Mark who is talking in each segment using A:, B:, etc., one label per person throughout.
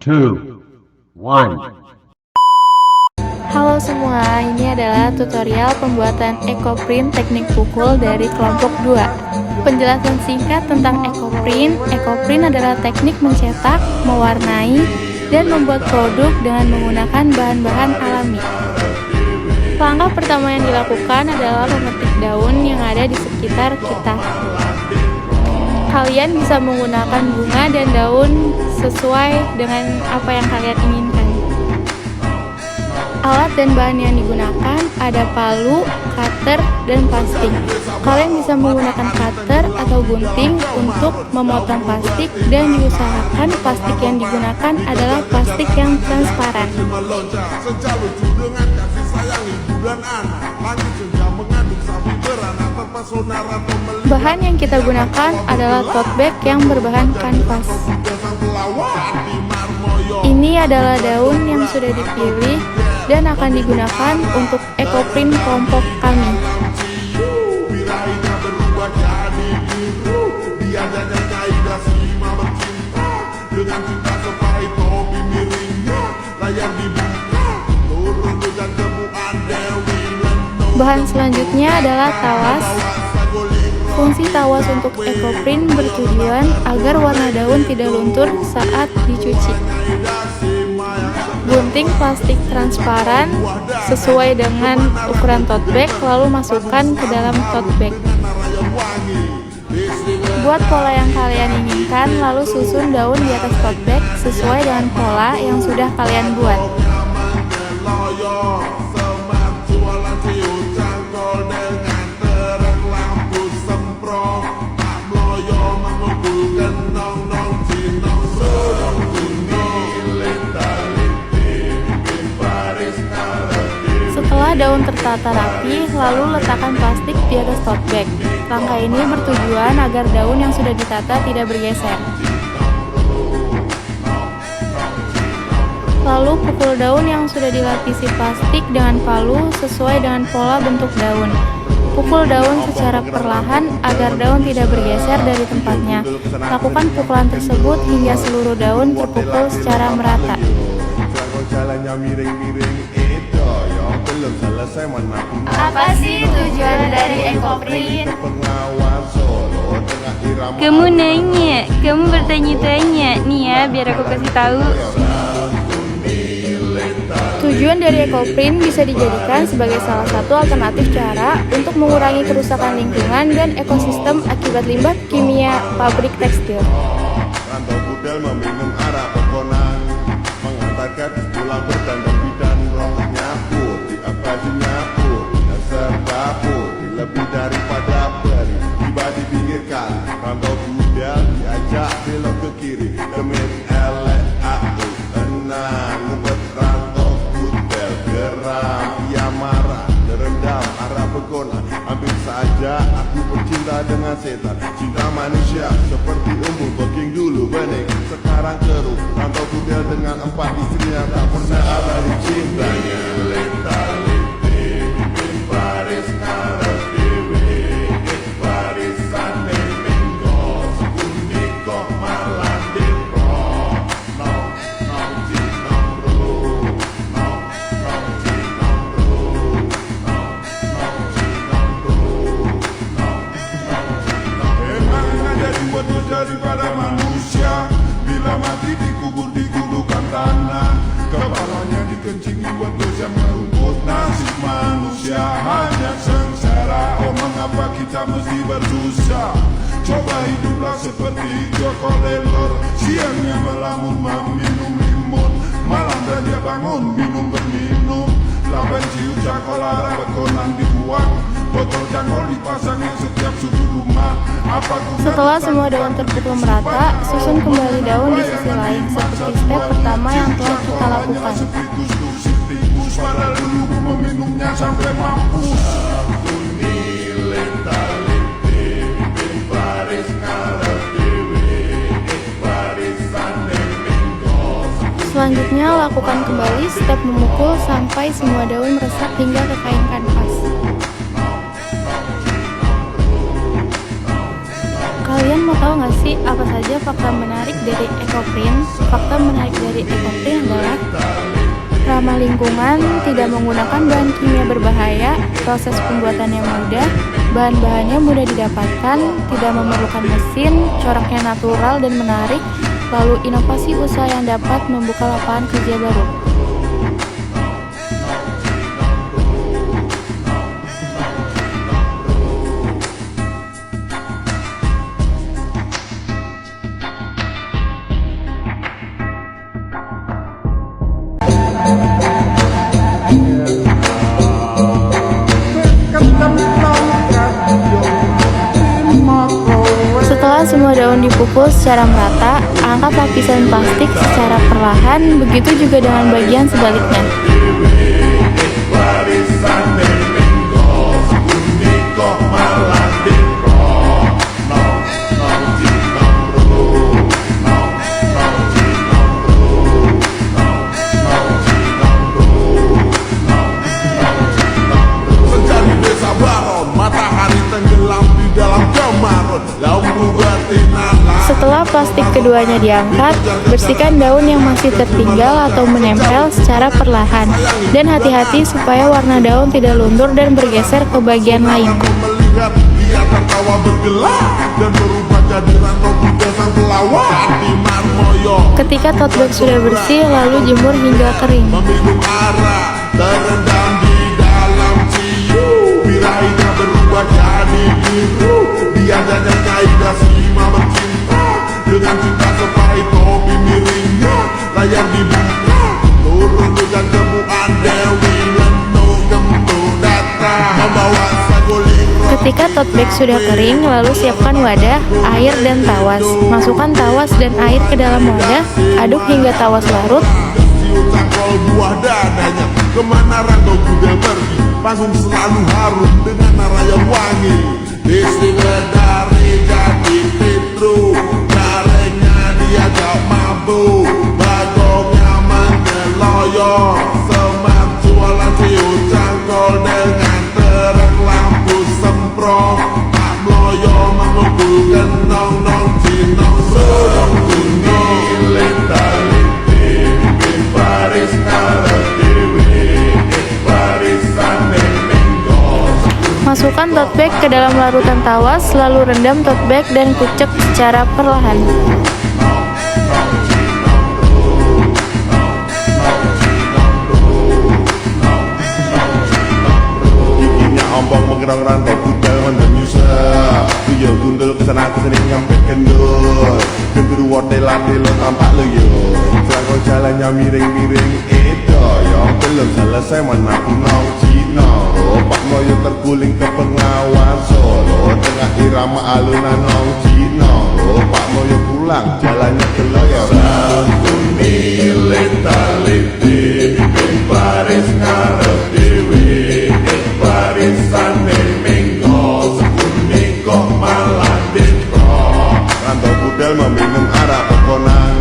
A: 2, 1.
B: Halo semua, ini adalah tutorial pembuatan ekoprint teknik pukul dari kelompok 2. Penjelasan singkat tentang ekoprint. Ekoprint adalah teknik mencetak, mewarnai, dan membuat produk dengan menggunakan bahan-bahan alami. Langkah pertama yang dilakukan adalah memetik daun yang ada di sekitar kita. Kalian bisa menggunakan bunga dan daun sesuai dengan apa yang kalian inginkan. Alat dan bahan yang digunakan ada palu, cutter, dan plastik. Kalian bisa menggunakan cutter atau gunting untuk memotong plastik dan diusahakan plastik yang digunakan adalah plastik yang transparan. Bahan yang kita gunakan adalah tote bag yang berbahan kanvas. Ini adalah daun yang sudah dipilih dan akan digunakan untuk ekoprint kelompok kami. Bahan selanjutnya adalah tawas. Fungsi tawas untuk ekoprint bertujuan agar warna daun tidak luntur saat dicuci. Gunting plastik transparan sesuai dengan ukuran tote bag, lalu masukkan ke dalam tote bag. Buat pola yang kalian inginkan, lalu susun daun di atas tote bag sesuai dengan pola yang sudah kalian buat. Setelah daun tertata rapi, lalu letakkan plastik di atas tote bag. Langkah ini bertujuan agar daun yang sudah ditata tidak bergeser. Lalu pukul daun yang sudah dilapisi plastik dengan palu sesuai dengan pola bentuk daun. Pukul daun secara perlahan agar daun tidak bergeser dari tempatnya. Lakukan pukulan tersebut hingga seluruh daun terpukul secara merata.
C: Apa sih tujuan dari ekoprint?
D: Kamu nanya, kamu bertanya-tanya. Nih ya, biar aku kasih tahu.
B: Tujuan dari ekoprint bisa dijadikan sebagai salah satu alternatif cara untuk mengurangi kerusakan lingkungan dan ekosistem akibat limbah kimia pabrik tekstil.
E: Rantau budal meminum arak pekonan, mengantarkan pulang berdandan bidan roh nyapu, diabadi nyapu, dasar bapu, lebih daripada beri, tiba di pinggir kali. Rantau budal diajak belok ke kiri, demi elek aku tenang, ngumpet rantau budal geram, ia marah, terendam arah pekonan. Hampir saja aku bercinta dengan setan. Cinta manusia seperti umum, beking dulu bening, sekarang keruh. Rantau budal dengan 4 istrinya, tak pernah abadi cintanya. Leta lete, bikin baris ngarep dewe, barisan minggo, sekundi kok malah depro. Nong cinong bro, nong cinong bro, nong cinong bro, nong cinong. Emang ada dua tuh daripada manusia, bila mati dikubur di gundukan tanah, kepalanya dikencingi wedus yang merumput. Nasib manusia hanya sengsara, oh mengapa kita mesti berdosa? Coba hiduplah seperti Joko Lelor, siangnya melamun meminum limun, malam dan dia bangun minum berminum. Laban ciu cakol arah bekonan dibuang, botol cakol dipasangin setiap sudut rumah.
B: Setelah semua daun terpukul merata, susun kembali daun di sisi lain seperti step pertama yang telah kita lakukan.
E: Padahal dulu meminumnya sampai mampus.
B: Selanjutnya, lakukan kembali step memukul sampai semua daun meresap hingga ke kain kanvas. Kalian mau tahu nggak sih apa saja fakta menarik dari Ecoprint? Fakta menarik dari Ecoprint adalah ramah lingkungan, tidak menggunakan bahan kimia berbahaya, proses pembuatannya mudah, bahan-bahannya mudah didapatkan, tidak memerlukan mesin, coraknya natural dan menarik, lalu inovasi usaha yang dapat membuka lapangan kerja baru. Setelah semua daun dipukul secara merata, angkat lapisan plastik secara perlahan, begitu juga dengan bagian sebaliknya. Setelah plastik keduanya diangkat, bersihkan daun yang masih tertinggal atau menempel secara perlahan, dan hati-hati supaya warna daun tidak luntur dan bergeser ke bagian lain. Ketika tote bag sudah bersih, lalu jemur hingga kering.
E: Dengan cinta sepai topi miringnya, layar dibuka, turun dengan temuan Dewi Leno Gembu datang membawa saguling.
B: Ketika tote bag sudah kering, lalu siapkan wadah, air, dan tawas. Masukkan tawas dan air ke dalam wadah, aduk hingga tawas larut.
E: Siu cangkol buah dadanya, kemana rantau kuda pergi, panggung selalu harum dengan arah yang wangi. Istimewa dari Jati Fitru, diajak mabuk, bagongnya mengeloyor, semat jualan siu cangkol dengan terang lampu semprong, tak meloyo memukul genong-nong cinong serong kuning leta-leti, bikin baris ngarep dewi, barisan nenenggos.
B: Masukkan tote bag ke dalam larutan tawas, lalu rendam tote bag dan kucek secara perlahan.
E: Ombong menggerong rantau kuda menyusap, tuyul gundul kesana kesini nyampe kendul, gendruwo tela-telo tampak loyo, selangkau jalannya miring-miring itu yang belum selesai menaku nong Cino, Pak Moyo terguling ke pengawan Solo, tengah irama alunan nong Cino, Pak Moyo pulang jalannya keloyoran. Kuning leta-leti, bikin baris ngarep dewi, barisan minggo, sekuning kok malah ditro. Rantau budal meminum arak pekonan,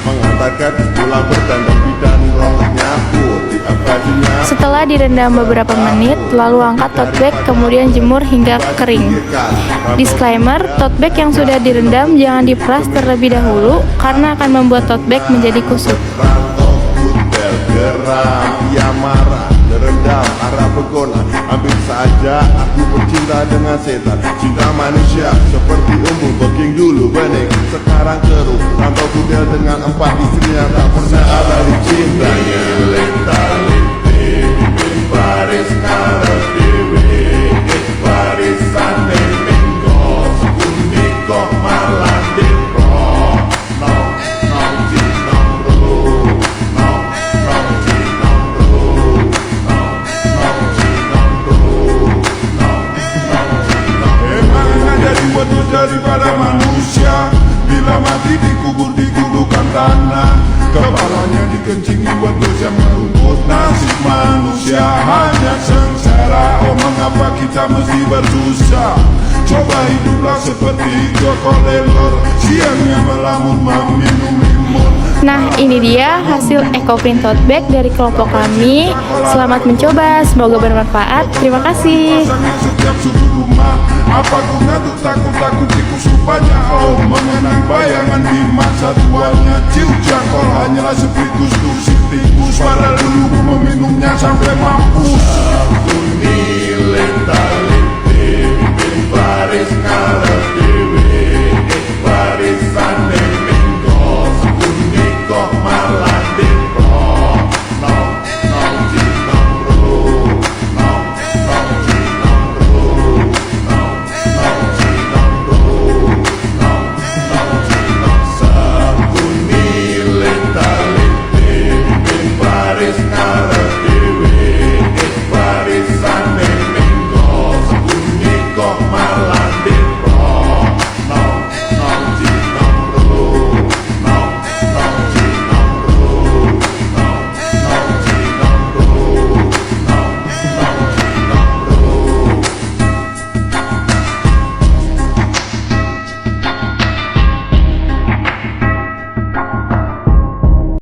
E: mengantarkan pulang berdandang bidan, roh nyapu di abadinya.
B: Setelah direndam beberapa menit, lalu angkat tote bag kemudian jemur hingga kering. Disclaimer, tote bag yang sudah direndam jangan diperas terlebih dahulu karena akan membuat tote bag menjadi kusut.
E: Rantau budal geram, ia marah, terendam arah pegona. Ambil saja, aku bercinta dengan setan. Cinta manusia seperti umum, beking dulu bening, sekarang keruh. Rantau budal dengan 4 istrinya, tak pernah ada di cintanya. Leta-leti, bikin baris ngarep dewi, barisan minggo, sekuning kok malah ditro. Nong cinong ru, nong cinong ru, nong cinong ru, emang ada dibuat daripada manusia, bila mati dikubur di gundukan tanah, kepalanya dikencingi buat dosa merumput. Nasib manusia hanya sengsara, oh mengapa kita mesti bersusah? Coba hiduplah seperti Joko Lelor, siangnya melamun meminum limun.
B: Nah, ini dia hasil Ecoprint tote bag dari kelompok kami. Selamat mencoba, semoga bermanfaat. Terima kasih.
E: Setiap sudut rumah
F: Apa gunanya tuh takut-takut tikus rupanya. Oh, mengenang bayangan di masa tuanya. Ciu jangkol hanyalah spiritus tuh si tikus. Padahal dulu meminumnya sampai mampu.